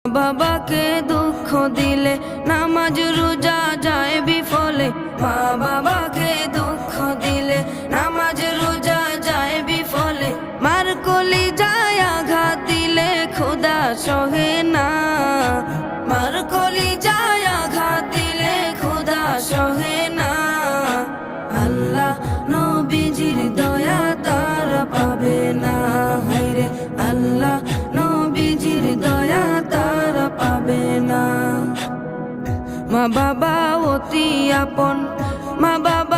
বাবাকে দুঃখ দিলে নামাজ রোজা যায় বিফলে। মা বাবাকে দুঃখ দিলে নামাজ রোজা যায় বিফলে। মার কলি যায় আঘাত দিলে খোদা সহে না। মার কলি যায় আঘাত দিলে খোদা সহে না। আল্লাহ নবীজির দয়া তারা পাবে না। হায়রে আল্লাহ নবীজির দয়া তারা পাবে না। মা বাবা অতি আপন, মা বাবা